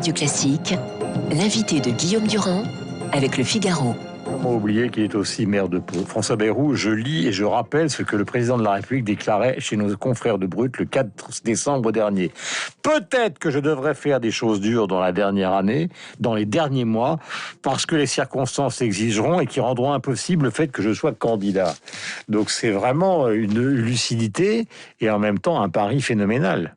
Radio Classique, l'invité de Guillaume Durand avec Le Figaro. Comment oublier qu'il est aussi maire de Pau. François Bayrou, je lis et je rappelle ce que le président de la République déclarait chez nos confrères de Brut le 4 décembre dernier. Peut-être que je devrais faire des choses dures dans la dernière année, dans les derniers mois, parce que les circonstances exigeront et qui rendront impossible le fait que je sois candidat. Donc c'est vraiment une lucidité et en même temps un pari phénoménal,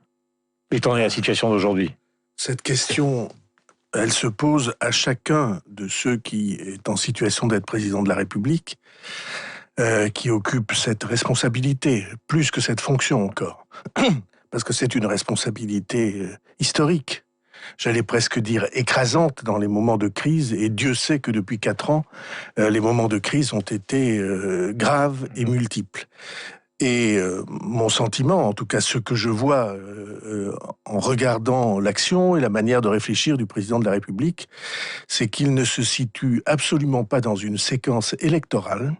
étant donné la situation d'aujourd'hui. Cette question, elle se pose à chacun de ceux qui est en situation d'être président de la République, qui occupe cette responsabilité, plus que cette fonction encore. Parce que c'est une responsabilité historique. J'allais presque dire écrasante dans les moments de crise, et Dieu sait que depuis 4 ans, les moments de crise ont été graves et multiples. Et mon sentiment, en tout cas ce que je vois en regardant l'action et la manière de réfléchir du président de la République, c'est qu'il ne se situe absolument pas dans une séquence électorale.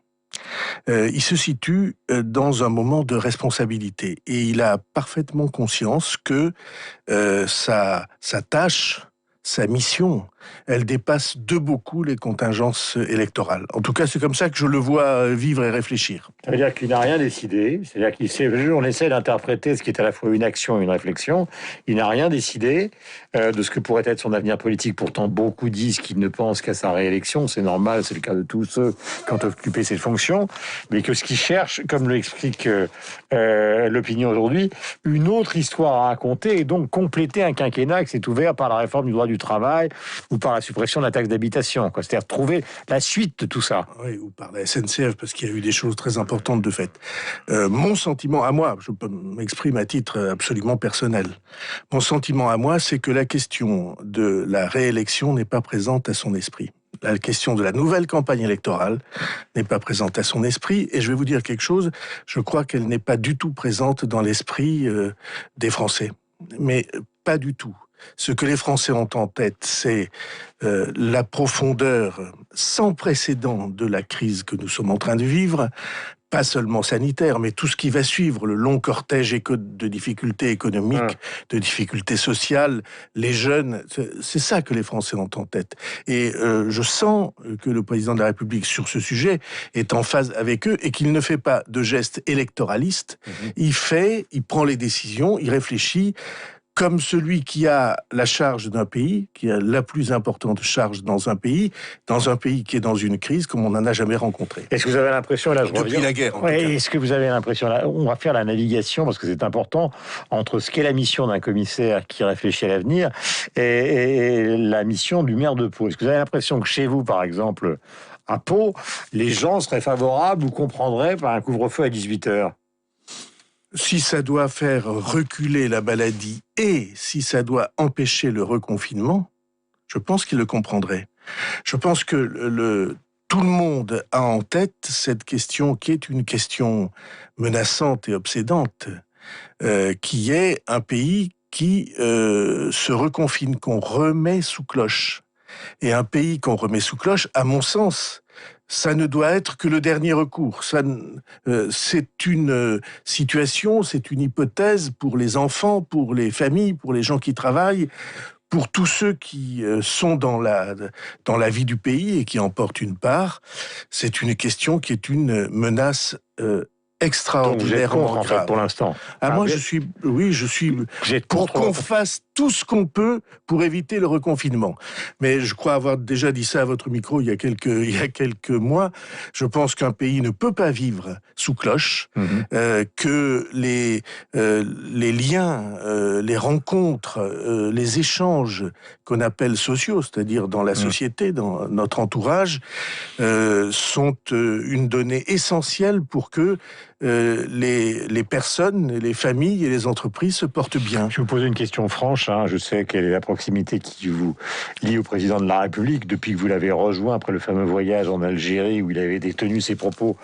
Il se situe dans un moment de responsabilité. Et il a parfaitement conscience que sa tâche, sa mission, elle dépasse de beaucoup les contingences électorales. En tout cas, c'est comme ça que je le vois vivre et réfléchir. Ça veut dire qu'il n'a rien décidé, c'est-à-dire on essaie d'interpréter ce qui est à la fois une action et une réflexion. Il n'a rien décidé de ce que pourrait être son avenir politique. Pourtant, beaucoup disent qu'il ne pense qu'à sa réélection. C'est normal, c'est le cas de tous ceux qui ont occupé cette fonction. Mais que ce qu'il cherche, comme l'explique l'opinion aujourd'hui, une autre histoire à raconter et donc compléter un quinquennat qui s'est ouvert par la réforme du droit du travail ou par la suppression de la taxe d'habitation. C'est-à-dire trouver la suite de tout ça. Oui, ou par la SNCF, parce qu'il y a eu des choses très importantes de fait. Mon sentiment à moi, je peux m'exprimer à titre absolument personnel, mon sentiment à moi, c'est que la question de la réélection n'est pas présente à son esprit. La question de la nouvelle campagne électorale n'est pas présente à son esprit, et je vais vous dire quelque chose, je crois qu'elle n'est pas du tout présente dans l'esprit des Français. Mais pas du tout. Ce que les Français ont en tête, c'est la profondeur sans précédent de la crise que nous sommes en train de vivre, pas seulement sanitaire, mais tout ce qui va suivre, le long cortège de difficultés économiques, de difficultés sociales, les jeunes, c'est ça que les Français ont en tête. Et je sens que le président de la République, sur ce sujet, est en phase avec eux et qu'il ne fait pas de gestes électoralistes. Il prend les décisions, il réfléchit, comme celui qui a la charge d'un pays, qui a la plus importante charge dans un pays qui est dans une crise comme on n'en a jamais rencontré. Est-ce que vous avez l'impression, là je reviens... Depuis la guerre, en tout cas. Est-ce que vous avez l'impression, là, on va faire la navigation, parce que c'est important, entre ce qu'est la mission d'un commissaire qui réfléchit à l'avenir et la mission du maire de Pau. Est-ce que vous avez l'impression que chez vous, par exemple, à Pau, les gens seraient favorables ou comprendraient par un couvre-feu à 18h ? Si ça doit faire reculer la maladie et si ça doit empêcher le reconfinement, je pense qu'il le comprendrait. Je pense que tout le monde a en tête cette question qui est une question menaçante et obsédante, qui est un pays qui se reconfine, qu'on remet sous cloche. Et un pays qu'on remet sous cloche, à mon sens, ça ne doit être que le dernier recours. C'est une situation, c'est une hypothèse pour les enfants, pour les familles, pour les gens qui travaillent, pour tous ceux qui sont dans la vie du pays et qui en portent une part. C'est une question qui est une menace extraordinairement contre, grave. en fait, pour l'instant. Moi, je suis pour qu'on fasse tout ce qu'on peut pour éviter le reconfinement. Mais je crois avoir déjà dit ça à votre micro il y a quelques mois. Je pense qu'un pays ne peut pas vivre sous cloche, que les liens, les rencontres, les échanges qu'on appelle sociaux, c'est-à-dire dans la société, dans notre entourage, sont une donnée essentielle pour que les personnes, les familles et les entreprises se portent bien. Je vais vous poser une question franche. Je sais quelle est la proximité qui vous lie au président de la République depuis que vous l'avez rejoint après le fameux voyage en Algérie où il avait tenu ses propos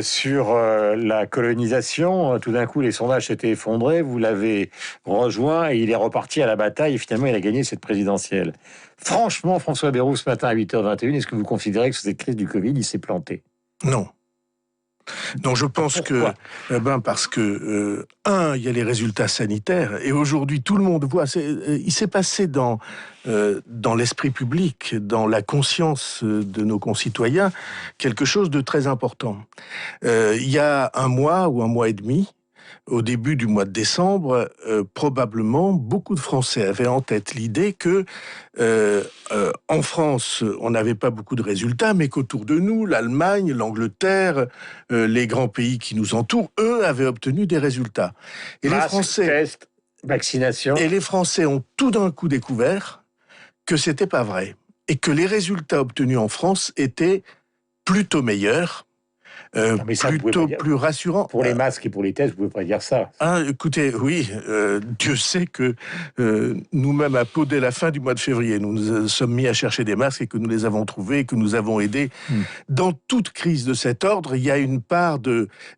sur la colonisation. Tout d'un coup, les sondages s'étaient effondrés. Vous l'avez rejoint et il est reparti à la bataille. Et finalement, il a gagné cette présidentielle. Franchement, François Bayrou, ce matin à 8h21, est-ce que vous considérez que sur cette crise du Covid, il s'est planté ? Non. Donc je pense Pourquoi ? parce que il y a les résultats sanitaires et aujourd'hui tout le monde voit. Il s'est passé dans l'esprit public, dans la conscience de nos concitoyens, quelque chose de très important. Il y a un mois ou un mois et demi, au début du mois de décembre, probablement, beaucoup de Français avaient en tête l'idée que, en France, on n'avait pas beaucoup de résultats, mais qu'autour de nous, l'Allemagne, l'Angleterre, les grands pays qui nous entourent, eux, avaient obtenu des résultats. Et Masque, les Français, test, vaccination. et les Français ont tout d'un coup découvert que c'était pas vrai et que les résultats obtenus en France étaient plutôt meilleurs. Mais ça, vous pouvez Plutôt pas dire. plus rassurant. Pour les masques et pour les tests, vous pouvez pas dire ça. Écoutez, oui, Dieu sait que nous-mêmes, à Pau, dès la fin du mois de février, nous nous sommes mis à chercher des masques et que nous les avons trouvés et que nous avons aidés. Dans toute crise de cet ordre, il y a une part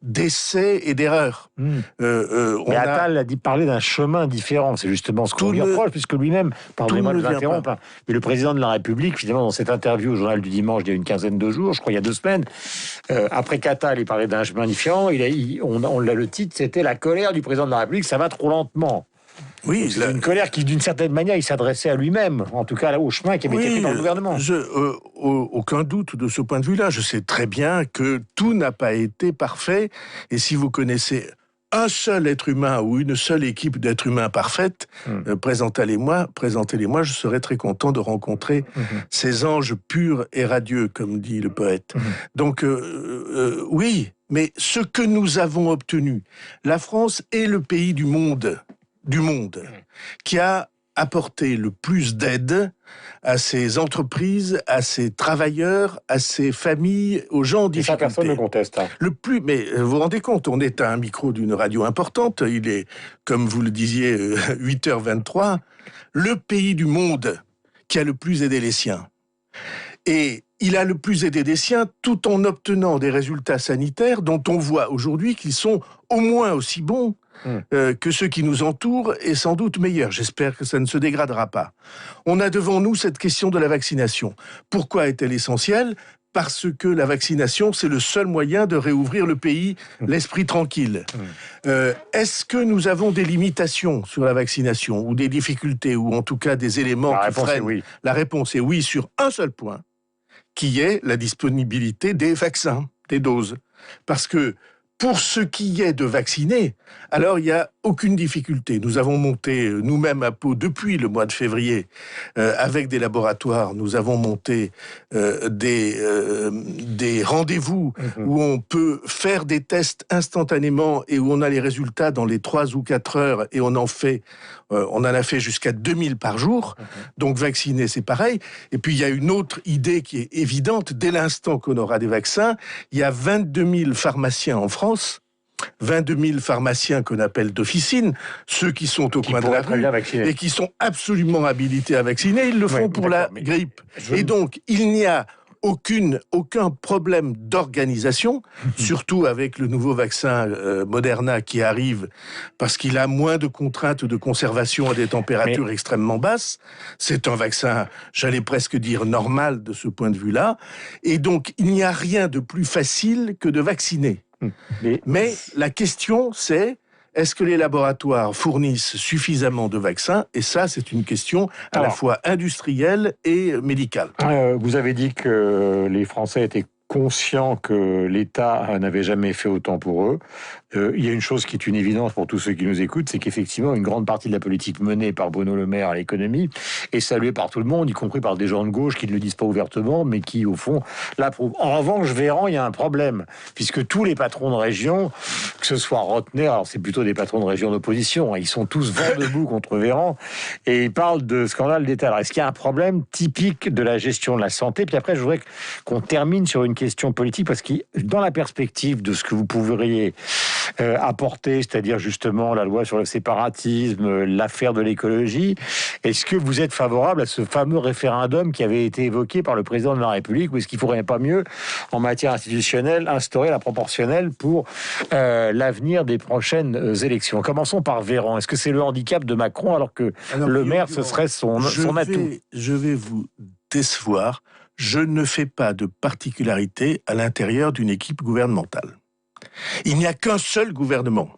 d'essais et d'erreurs. Mais Attal a parlé d'un chemin différent. C'est justement ce qu'on lui reproche, puisque lui-même, pardonnez-moi de vous interrompre, mais le président de la République, finalement, dans cette interview au Journal du Dimanche, il y a une quinzaine de jours, je crois, il y a 2 semaines, après qu'Attal ait parlé d'un chemin différent, on l'a le titre, c'était la colère du président de la République, ça va trop lentement. Oui, c'est une colère qui, d'une certaine manière, il s'adressait à lui-même, en tout cas au chemin qui avait été fait par le gouvernement. Aucun doute de ce point de vue-là. Je sais très bien que tout n'a pas été parfait. Et si vous connaissez un seul être humain ou une seule équipe d'êtres humains parfaite, présentez-les-moi, je serais très content de rencontrer ces anges purs et radieux, comme dit le poète. Donc, oui, mais ce que nous avons obtenu, la France est le pays du monde, qui a apporté le plus d'aide à ses entreprises, à ses travailleurs, à ses familles, aux gens en difficulté. Et ça, personne ne conteste. Mais vous vous rendez compte, on est à un micro d'une radio importante, il est, comme vous le disiez, 8h23, le pays du monde qui a le plus aidé les siens. Et il a le plus aidé des siens tout en obtenant des résultats sanitaires dont on voit aujourd'hui qu'ils sont au moins aussi bons que ceux qui nous entourent et sans doute meilleurs. J'espère que ça ne se dégradera pas. On a devant nous cette question de la vaccination. Pourquoi est-elle essentielle ? Parce que la vaccination, c'est le seul moyen de réouvrir le pays, l'esprit tranquille. Est-ce que nous avons des limitations sur la vaccination, ou des difficultés, ou en tout cas des éléments qui freinent ? Oui. La réponse est oui sur un seul point, qui est la disponibilité des vaccins, des doses. Parce que pour ce qui est de vacciner, alors il n'y a aucune difficulté. Nous avons monté nous-mêmes à Pau depuis le mois de février, avec des laboratoires, nous avons monté des rendez-vous où on peut faire des tests instantanément et où on a les résultats dans les 3 ou 4 heures et on en a fait jusqu'à 2000 par jour. Donc vacciner, c'est pareil. Et puis il y a une autre idée qui est évidente. Dès l'instant qu'on aura des vaccins, il y a 22 000 pharmaciens en France, 22 000 pharmaciens qu'on appelle d'officine, ceux qui sont au coin de la rue et qui sont absolument habilités à vacciner, ils le font pour la grippe. Et donc, il n'y a aucun problème d'organisation, surtout avec le nouveau vaccin Moderna qui arrive, parce qu'il a moins de contraintes de conservation à des températures extrêmement basses. C'est un vaccin, j'allais presque dire, normal de ce point de vue-là. Et donc, il n'y a rien de plus facile que de vacciner. Mais la question, c'est: est-ce que les laboratoires fournissent suffisamment de vaccins ? Et ça, c'est une question à la fois industrielle et médicale. Vous avez dit que les Français étaient conscients que l'État n'avait jamais fait autant pour eux. Il y a une chose qui est une évidence pour tous ceux qui nous écoutent, c'est qu'effectivement, une grande partie de la politique menée par Bruno Le Maire à l'économie est saluée par tout le monde, y compris par des gens de gauche qui ne le disent pas ouvertement, mais qui, au fond, l'approuvent. En revanche, Véran, il y a un problème, puisque tous les patrons de région, que ce soit Rotner, alors c'est plutôt des patrons de région d'opposition, ils sont tous vent debout contre Véran, et ils parlent de scandale d'État. Alors, est-ce qu'il y a un problème typique de la gestion de la santé ? Puis après, je voudrais qu'on termine sur une question politique, parce que dans la perspective de ce que vous pourriez apporter, c'est-à-dire justement la loi sur le séparatisme, l'affaire de l'écologie, est-ce que vous êtes favorable à ce fameux référendum qui avait été évoqué par le président de la République, ou est-ce qu'il ne faudrait pas mieux, en matière institutionnelle, instaurer la proportionnelle pour l'avenir des prochaines élections ? Commençons par Véran. Est-ce que c'est le handicap de Macron, alors que le maire, ce serait son atout ? Je vais vous décevoir. Je ne fais pas de particularité à l'intérieur d'une équipe gouvernementale. Il n'y a qu'un seul gouvernement.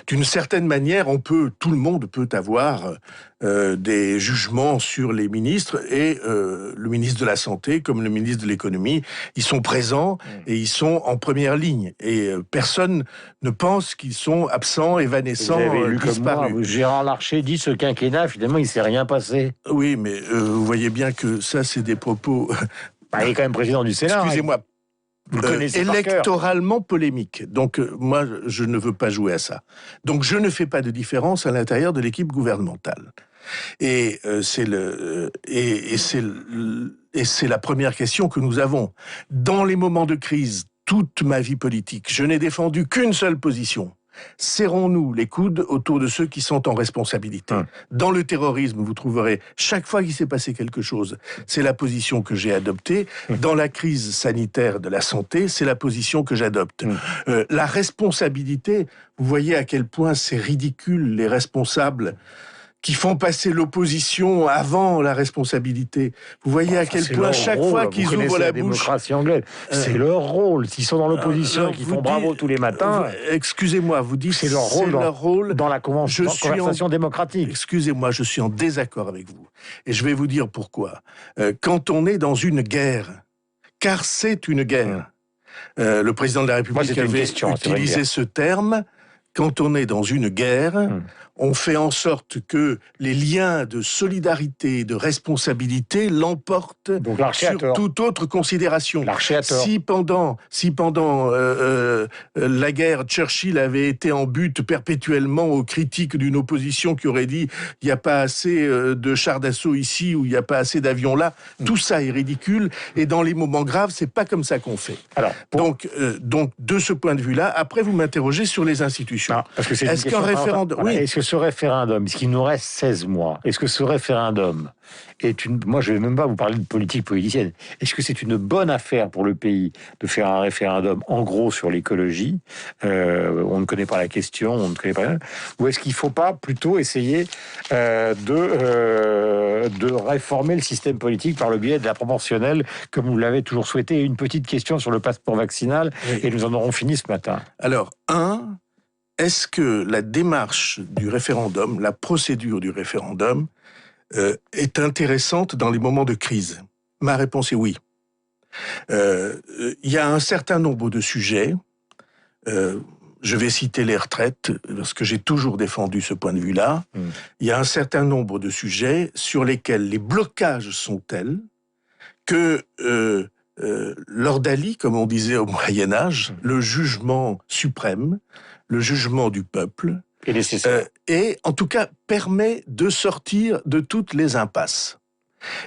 D'une certaine manière, tout le monde peut avoir des jugements sur les ministres, et le ministre de la Santé comme le ministre de l'Économie, ils sont présents et ils sont en première ligne. Et personne ne pense qu'ils sont absents, évanescents, Vous avez lu disparus. comme moi, Gérard Larcher dit ce quinquennat, finalement, il ne s'est rien passé. Oui, mais vous voyez bien que ça, c'est des propos... Bah, il est quand même président du Sénat. Excusez-moi, Vous le connaissez par cœur. électoralement polémique. Donc, moi, je ne veux pas jouer à ça. Donc, je ne fais pas de différence à l'intérieur de l'équipe gouvernementale. Et c'est la première question que nous avons. Dans les moments de crise, toute ma vie politique, je n'ai défendu qu'une seule position. Serrons-nous les coudes autour de ceux qui sont en responsabilité. Dans le terrorisme, vous trouverez, chaque fois qu'il s'est passé quelque chose, c'est la position que j'ai adoptée. Dans la crise sanitaire de la santé, c'est la position que j'adopte. La responsabilité, vous voyez à quel point c'est ridicule, les responsables qui font passer l'opposition avant la responsabilité. Vous voyez à quel point chaque fois qu'ils ouvrent la bouche... démocratie anglaise, c'est leur rôle. S'ils sont dans l'opposition et qu'ils font bravo tous les matins... Excusez-moi, vous dites c'est leur rôle dans la conversation démocratique. Excusez-moi, je suis en désaccord avec vous. Et je vais vous dire pourquoi. Quand on est dans une guerre, car c'est une guerre, le président de la République avait utilisé ce terme, quand on est dans une guerre... On fait en sorte que les liens de solidarité, de responsabilité l'emportent sur toute autre considération. Si pendant la guerre, Churchill avait été en butte perpétuellement aux critiques d'une opposition qui aurait dit « il n'y a pas assez de chars d'assaut ici » ou « il n'y a pas assez d'avions là », tout ça est ridicule. Et dans les moments graves, c'est pas comme ça qu'on fait. Alors, donc, de ce point de vue-là, après vous m'interrogez sur les institutions. Non, parce que est-ce qu'un référendum... Oui. Est-ce que ce référendum, puisqu'il nous reste 16 mois, est-ce que ce référendum est une... Moi, je ne vais même pas vous parler de politique politicienne. Est-ce que c'est une bonne affaire pour le pays de faire un référendum, en gros, sur l'écologie? On ne connaît pas la question, on ne connaît pas... Ou est-ce qu'il ne faut pas plutôt essayer de réformer le système politique par le biais de la proportionnelle, comme vous l'avez toujours souhaité? Et une petite question sur le passeport vaccinal, et nous en aurons fini ce matin. Alors, est-ce que la démarche du référendum, la procédure du référendum, est intéressante dans les moments de crise? Ma réponse est oui. Il y a un certain nombre de sujets, je vais citer les retraites, parce que j'ai toujours défendu ce point de vue-là. Il y a un certain nombre de sujets sur lesquels les blocages sont tels que... l'ordalie, comme on disait au Moyen-Âge, le jugement suprême, le jugement du peuple, est nécessaire. Et en tout cas permet de sortir de toutes les impasses.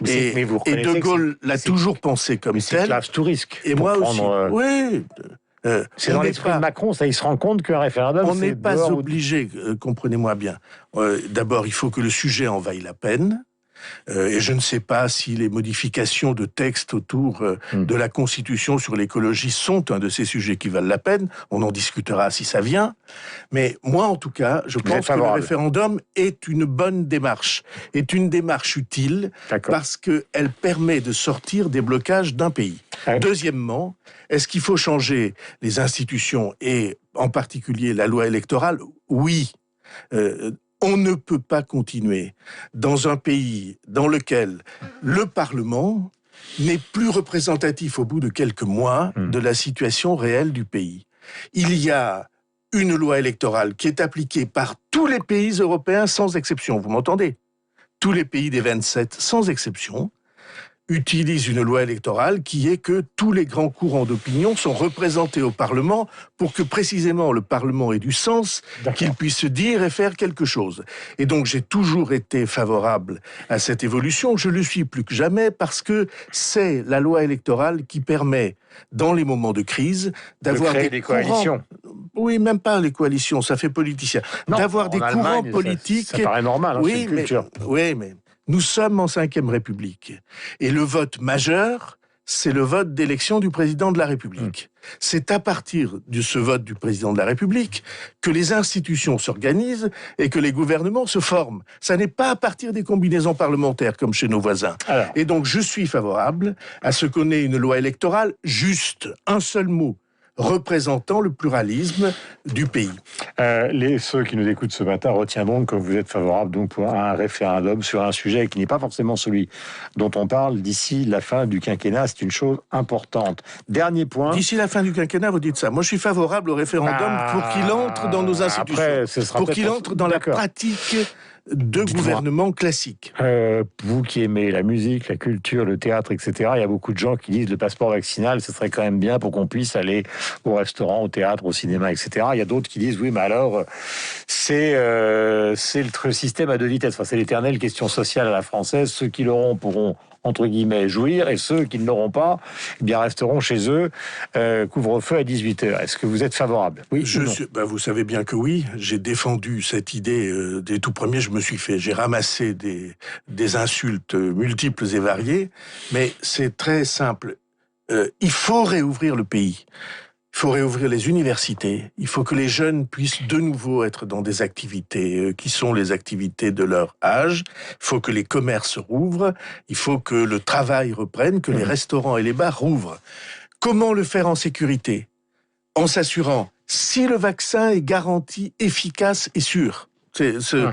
Et De Gaulle l'a toujours pensé comme tel. C'est classe tout risque. Et moi aussi. Oui. C'est dans l'esprit de Macron, ça, il se rend compte qu'un référendum... On n'est pas obligé, comprenez-moi bien. D'abord, il faut que le sujet en vaille la peine. Et je ne sais pas si les modifications de texte autour de la Constitution sur l'écologie sont un de ces sujets qui valent la peine. On en discutera si ça vient. Mais moi, en tout cas, je pense que le référendum est une bonne démarche, est une démarche utile parce qu'elle permet de sortir des blocages d'un pays. Deuxièmement, est-ce qu'il faut changer les institutions et en particulier la loi électorale? Oui. On ne peut pas continuer dans un pays dans lequel le Parlement n'est plus représentatif au bout de quelques mois de la situation réelle du pays. Il y a une loi électorale qui est appliquée par tous les pays européens sans exception. Vous m'entendez? Tous les pays des 27 sans exception utilisent une loi électorale qui est que tous les grands courants d'opinion sont représentés au Parlement pour que précisément le Parlement ait du sens, qu'il puisse dire et faire quelque chose. Et donc j'ai toujours été favorable à cette évolution, je le suis plus que jamais parce que c'est la loi électorale qui permet, dans les moments de crise, d'avoir des coalitions. Oui, même pas les coalitions, ça fait politicien. D'avoir des courants politiques... Ça paraît normal, c'est une culture. Oui, mais... Nous sommes en Ve République. Et le vote majeur, c'est le vote d'élection du président de la République. C'est à partir de ce vote du président de la République que les institutions s'organisent et que les gouvernements se forment. Ça n'est pas à partir des combinaisons parlementaires comme chez nos voisins. Et donc je suis favorable à ce qu'on ait une loi électorale juste, un seul mot, représentant le pluralisme du pays. Ceux qui nous écoutent ce matin retiennent donc que vous êtes favorable donc pour un référendum sur un sujet qui n'est pas forcément celui dont on parle d'ici la fin du quinquennat. C'est une chose importante. Dernier point. D'ici la fin du quinquennat, vous dites ça. Moi, je suis favorable au référendum pour qu'il entre dans nos institutions, après, ce sera pour qu'il entre dans la pratique de gouvernement classique. Vous qui aimez la musique, la culture, le théâtre, etc., il y a beaucoup de gens qui disent le passeport vaccinal, ce serait quand même bien pour qu'on puisse aller au restaurant, au théâtre, au cinéma, etc. Il y a d'autres qui disent oui, mais alors c'est le système à deux vitesses. Enfin, c'est l'éternelle question sociale à la française. Ceux qui l'auront pourront entre guillemets jouir, et ceux qui ne l'auront pas, eh bien resteront chez eux. Couvre-feu à 18h. Est-ce que vous êtes favorable? Oui. Vous savez bien que oui. J'ai défendu cette idée des tout premiers. J'ai ramassé des insultes multiples et variées, mais c'est très simple. Il faut réouvrir le pays. Il faut réouvrir les universités. Il faut que les jeunes puissent de nouveau être dans des activités qui sont les activités de leur âge. Il faut que les commerces rouvrent. Il faut que le travail reprenne, que les restaurants et les bars rouvrent. Comment le faire en sécurité? En s'assurant, si le vaccin est garanti, efficace et sûr. Ce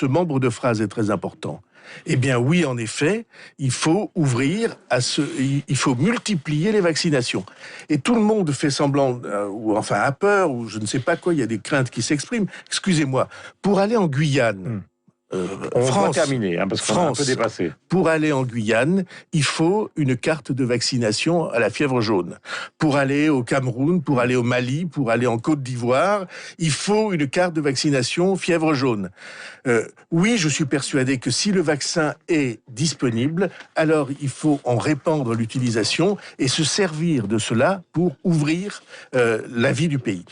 membre de phrase est très important. Eh bien oui, en effet, il faut il faut multiplier les vaccinations. Et tout le monde fait semblant, ou enfin a peur, ou je ne sais pas quoi, il y a des craintes qui s'expriment. Excusez-moi, pour aller en Guyane, on va terminer, parce qu'on est un peu dépassé. Pour aller en Guyane, il faut une carte de vaccination à la fièvre jaune. Pour aller au Cameroun, pour aller au Mali, pour aller en Côte d'Ivoire, il faut une carte de vaccination fièvre jaune. Oui, je suis persuadé que si le vaccin est disponible, alors il faut en répandre l'utilisation et se servir de cela pour ouvrir la vie du pays.